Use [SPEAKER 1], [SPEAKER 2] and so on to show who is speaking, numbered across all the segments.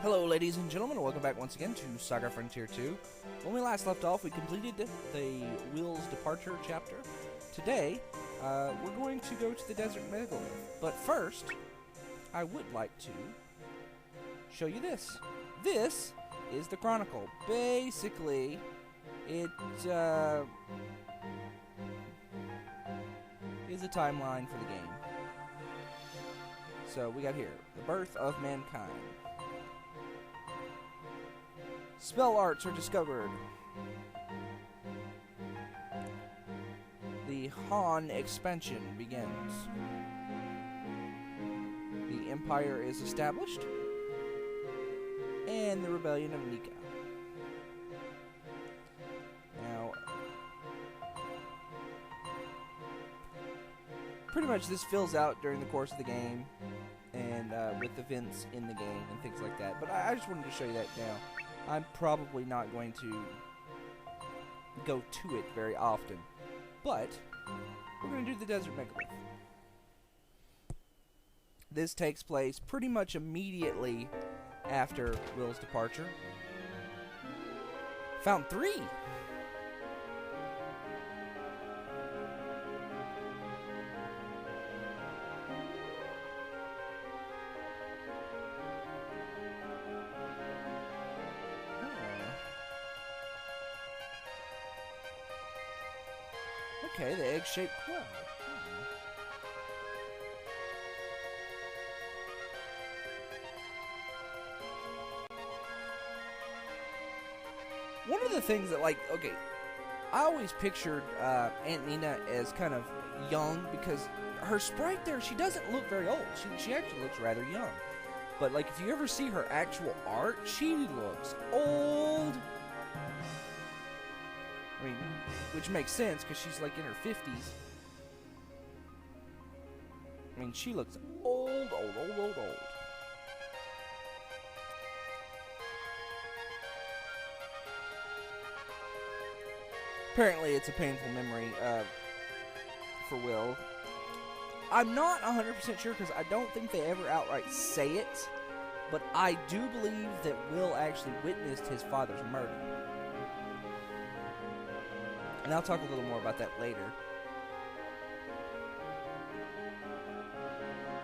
[SPEAKER 1] Hello ladies and gentlemen, welcome back once again to SaGa Frontier 2. When we last left off, we completed the Will's Departure chapter. Today, we're going to go to the Desert Megalith. But first, I would like to show you this. This is the Chronicle. Basically, it is a timeline for the game. So we got here, the birth of mankind. Spell arts are discovered. The Han expansion begins. The Empire is established. And the Rebellion of Nika. Now, pretty much this fills out during the course of the game. And with events in the game and things like that. But I just wanted to show you that now. I'm probably not going to go to it very often, but we're going to do the Desert Megalith. This takes place pretty much immediately after Will's departure. Found 3! Okay, the egg-shaped quell. One of the things that, I always pictured Aunt Nina as kind of young because her sprite there, she doesn't look very old. She actually looks rather young. But, if you ever see her actual art, she looks old. I mean, which makes sense because she's in her 50s. I mean, she looks old. Apparently, it's a painful memory for Will. I'm not 100% sure because I don't think they ever outright say it, but I do believe that Will actually witnessed his father's murder. And I'll talk a little more about that later.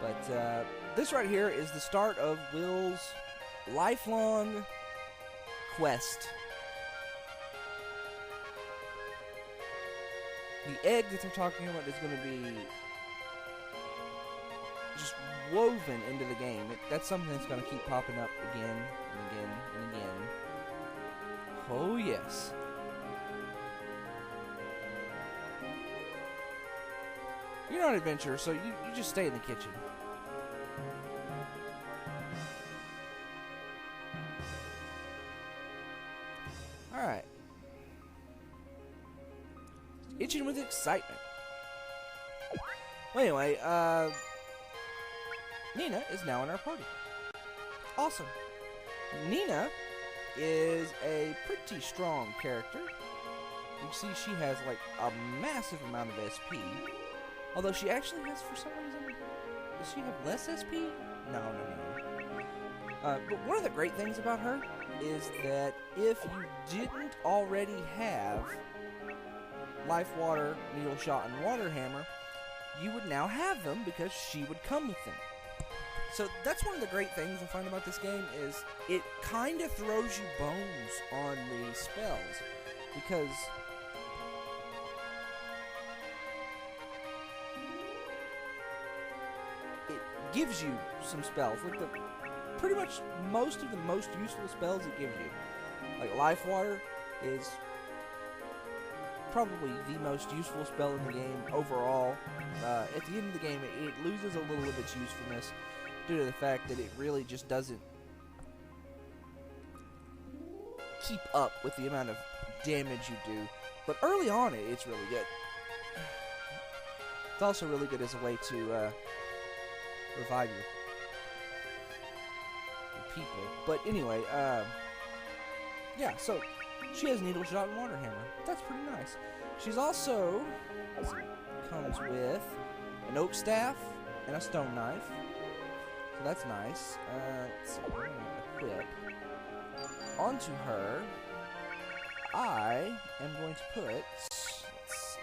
[SPEAKER 1] But this right here is the start of Will's lifelong quest. The egg that they're talking about is going to be just woven into the game. That's something that's going to keep popping up again and again and again. Oh yes. You're not an adventurer, so you just stay in the kitchen. Alright. Itching with excitement. Well, anyway, Nina is now in our party. Awesome. Nina is a pretty strong character. You see she has, a massive amount of SP. Although she actually has, for some reason, does she have less SP? No. But one of the great things about her is that if you didn't already have Life Water, Needle Shot, and Water Hammer, you would now have them because she would come with them. So that's one of the great things I find about this game is it kind of throws you bones on the spells because gives you some spells. Pretty much most of the most useful spells it gives you. Life Water is probably the most useful spell in the game overall. At the end of the game, it loses a little of its usefulness due to the fact that it really just doesn't keep up with the amount of damage you do. But early on, it's really good. It's also really good as a way to revive your people. But anyway, yeah, so she has Needle Shot and Water Hammer. That's pretty nice. She's also comes with an oak staff and a stone knife. So that's nice. Let's see. equip onto her, I am going to put, let's see,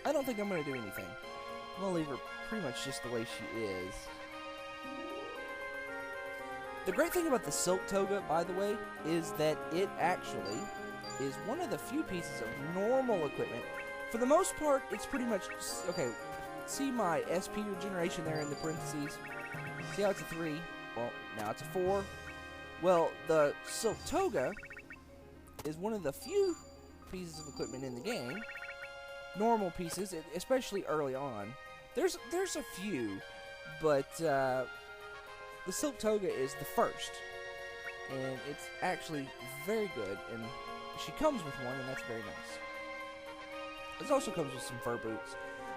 [SPEAKER 1] I don't think I'm going to do anything. I'm going to leave her pretty much just the way she is. The great thing about the silk toga, by the way, is that it actually is one of the few pieces of normal equipment. For the most part, it's pretty much, okay, see my SP regeneration there in the parentheses? See how it's a 3? Well, now it's a 4. Well, the silk toga is one of the few pieces of equipment in the game, normal pieces, especially early on. There's a few, but the silk toga is the first, and it's actually very good, and she comes with one, and that's very nice. It also comes with some fur boots.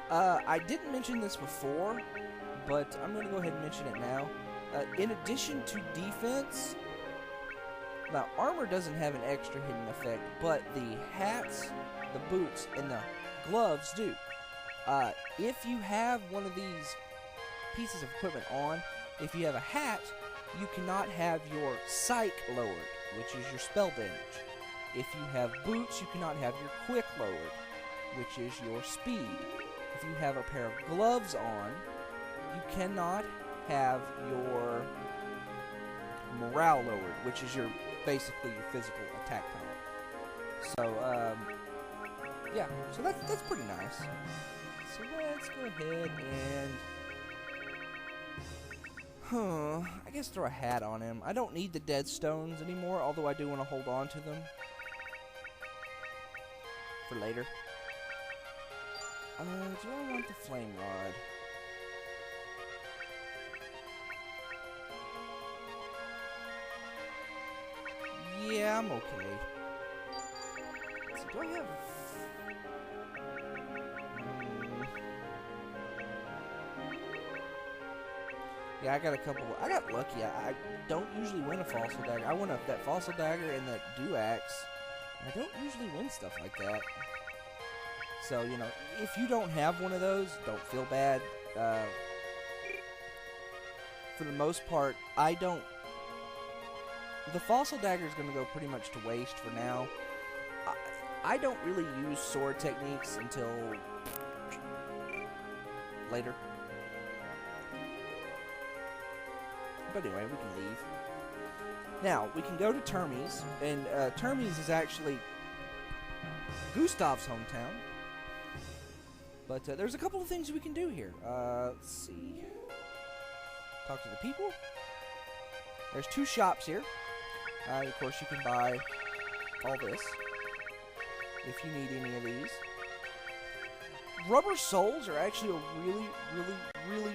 [SPEAKER 1] I didn't mention this before, but I'm going to go ahead and mention it now. In addition to defense, now armor doesn't have an extra hidden effect, but the hats, the boots, and the gloves do. If you have one of these pieces of equipment on, if you have a hat, you cannot have your Psyche lowered, which is your spell damage. If you have boots, you cannot have your quick lowered, which is your speed. If you have a pair of gloves on, you cannot have your morale lowered, which is your basically your physical attack power. So, yeah, so that's pretty nice. So let's go ahead and, I guess throw a hat on him. I don't need the dead stones anymore, although I do want to hold on to them for later. Do I want the flame rod? Yeah, I'm okay. So do I have... Yeah, I got a couple... I got lucky. I don't usually win a fossil dagger. I won that fossil dagger and that dew axe. I don't usually win stuff like that. So, you know, if you don't have one of those, don't feel bad. For the most part, I don't... The fossil dagger is going to go pretty much to waste for now. I don't really use sword techniques until later. But anyway, we can leave. Now, we can go to Termes, and Termes is actually Gustav's hometown. But there's a couple of things we can do here. Let's see. Talk to the people. There's 2 shops here. Of course, you can buy all this if you need any of these. Rubber soles are actually a really,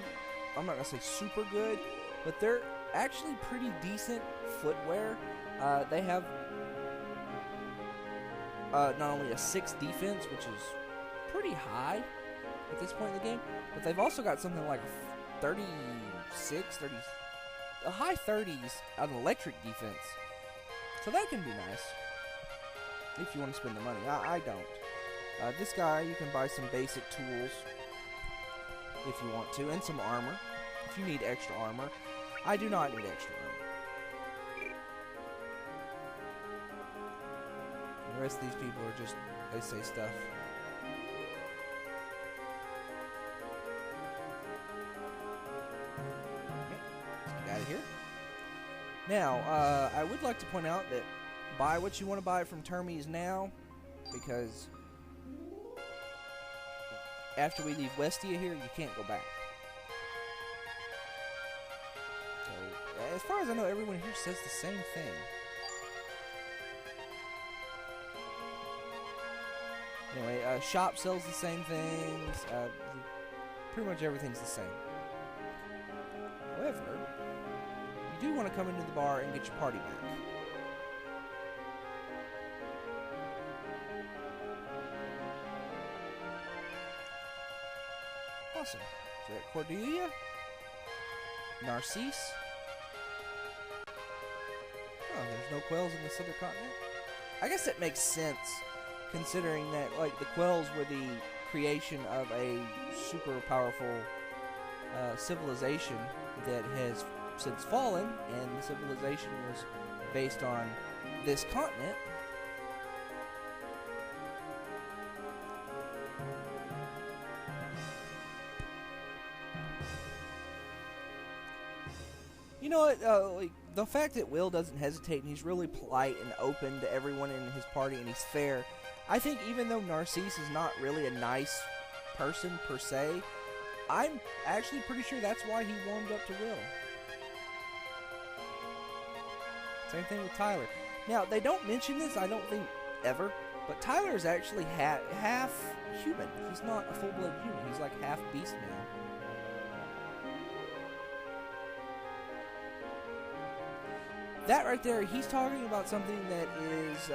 [SPEAKER 1] I'm not going to say super good, but they're actually pretty decent footwear. They have not only a 6 defense, which is pretty high at this point in the game, but they've also got something like 36, 30, a high 30s on electric defense. So that can be nice if you want to spend the money. I don't. This guy, you can buy some basic tools if you want to, and some armor if you need extra armor. I do not need extra armor. The rest of these people are just, they say stuff. Out of here. Now, I would like to point out that buy what you want to buy from Termes now, because after we leave Westia here, you can't go back. So, as far as I know, everyone here says the same thing. Anyway, shop sells the same things. Pretty much everything's the same. However, you do want to come into the bar and get your party back. Awesome. So at Cordelia, Narcisse. Oh, there's no quells in the Subcontinent? I guess that makes sense, considering that, like, the quells were the creation of a super powerful civilization that has since fallen, and the civilization was based on this continent. You know what, like, the fact that Will doesn't hesitate, and he's really polite and open to everyone in his party, and he's fair, I think even though Narcisse is not really a nice person per se, I'm actually pretty sure that's why he warmed up to Will. Same thing with Tyler. Now, they don't mention this, I don't think, ever, but Tyler is actually half human. He's not a full-blooded human. He's like half beast man. That right there, he's talking about something that is,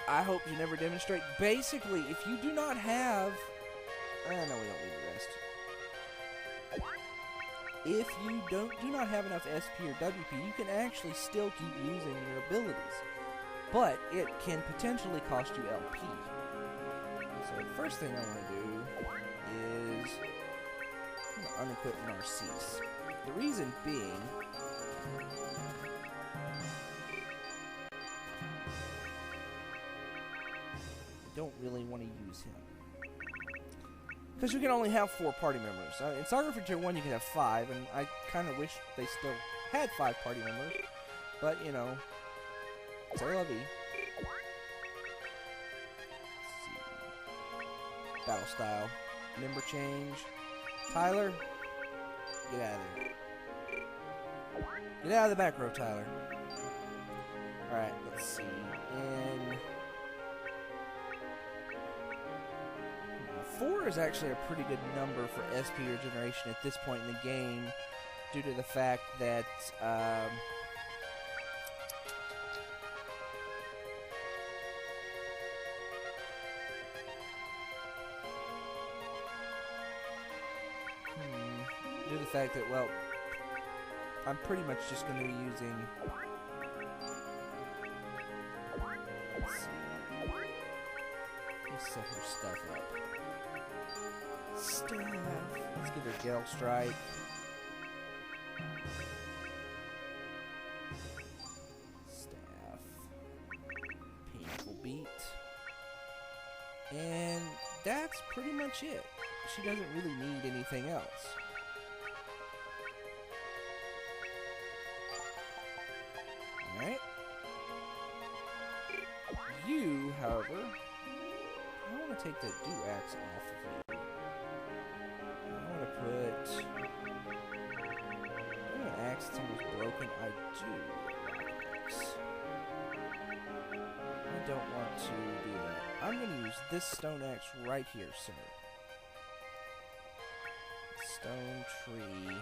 [SPEAKER 1] I hope you never demonstrate. Basically, if you do not have, no, we don't need the rest. If you do not have enough SP or WP, you can actually still keep using your abilities, but it can potentially cost you LP. So the first thing I want to do is I'm going to unequip Narcisse. The reason being, I don't really want to use him. Because you can only have 4 party members. In SaGa for Tier 1 you can have 5, and I kind of wish they still had 5 party members. But, you know, c'est la vie. Let's see. Battle style. Member change. Tyler, get out of there. Get out of the back row, Tyler. Alright, let's see. And 4 is actually a pretty good number for SP regeneration at this point in the game, due to the fact that well, I'm pretty much just going to be using, let's see, let's set her stuff up. Staff. Let's give her Gale Strike. Staff. Painful Beat. And that's pretty much it. She doesn't really need anything else. Alright. You, however, I want to take the Duax off of you. I want to put an axe that's almost broken. I do like an axe. I don't want to do that. I'm going to use this stone axe right here, sir. Stone tree.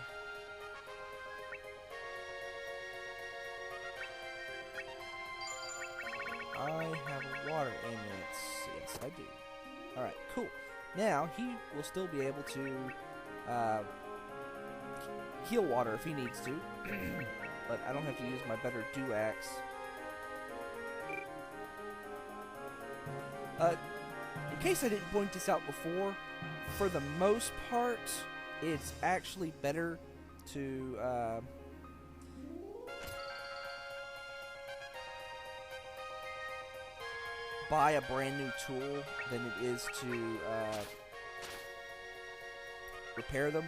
[SPEAKER 1] I have water in it. Yes, I do. Alright, cool. Now, he will still be able to heal water if he needs to. But I don't have to use my better Duax. In case I didn't point this out before, for the most part, it's actually better to buy a brand new tool than it is to repair them.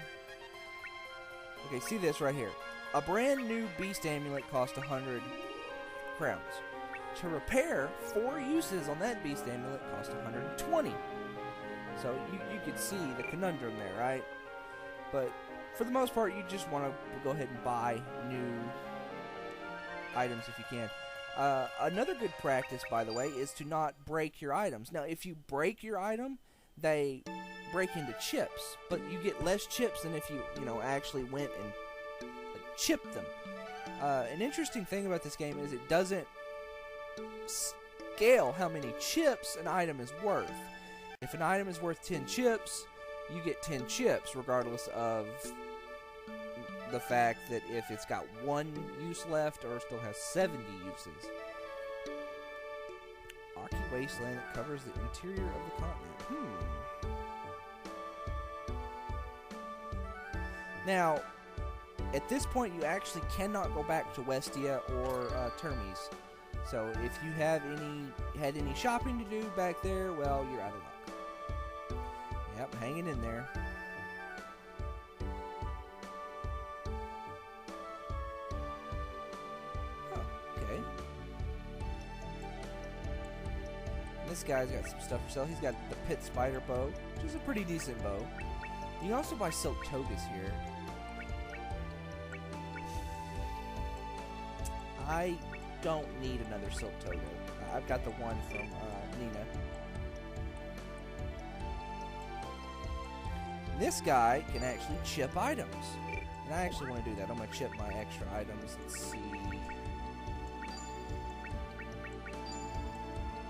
[SPEAKER 1] Okay, see this right here. A brand new beast amulet costs 100 crowns. To repair 4 uses on that beast amulet costs 120. So you can see the conundrum there, right? But for the most part, you just want to go ahead and buy new items if you can. Another good practice, by the way, is to not break your items. Now, if you break your item, they break into chips, but you get less chips than if you actually went and chipped them. An interesting thing about this game is it doesn't scale how many chips an item is worth. If an item is worth 10 chips, you get 10 chips, regardless of the fact that if it's got 1 use left or still has 70 uses. rocky wasteland that covers the interior of the continent. Now, at this point, you actually cannot go back to Westia or Termes. So if you had any shopping to do back there, well, you're out of luck. Yep, hanging in there. Oh, okay. And this guy's got some stuff for sale. He's got the pit spider bow, which is a pretty decent bow. You can also buy silk togas here. I don't need another silk toga. I've got the one from Nina. This guy can actually chip items. And I actually want to do that. I'm going to chip my extra items. Let's see.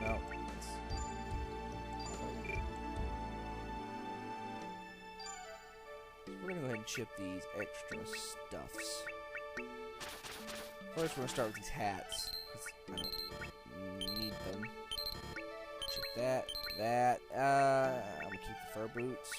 [SPEAKER 1] No. We're going to go ahead and chip these extra stuffs. First, we're going to start with these hats. I don't need them. Chip that. I'm going to keep the fur boots.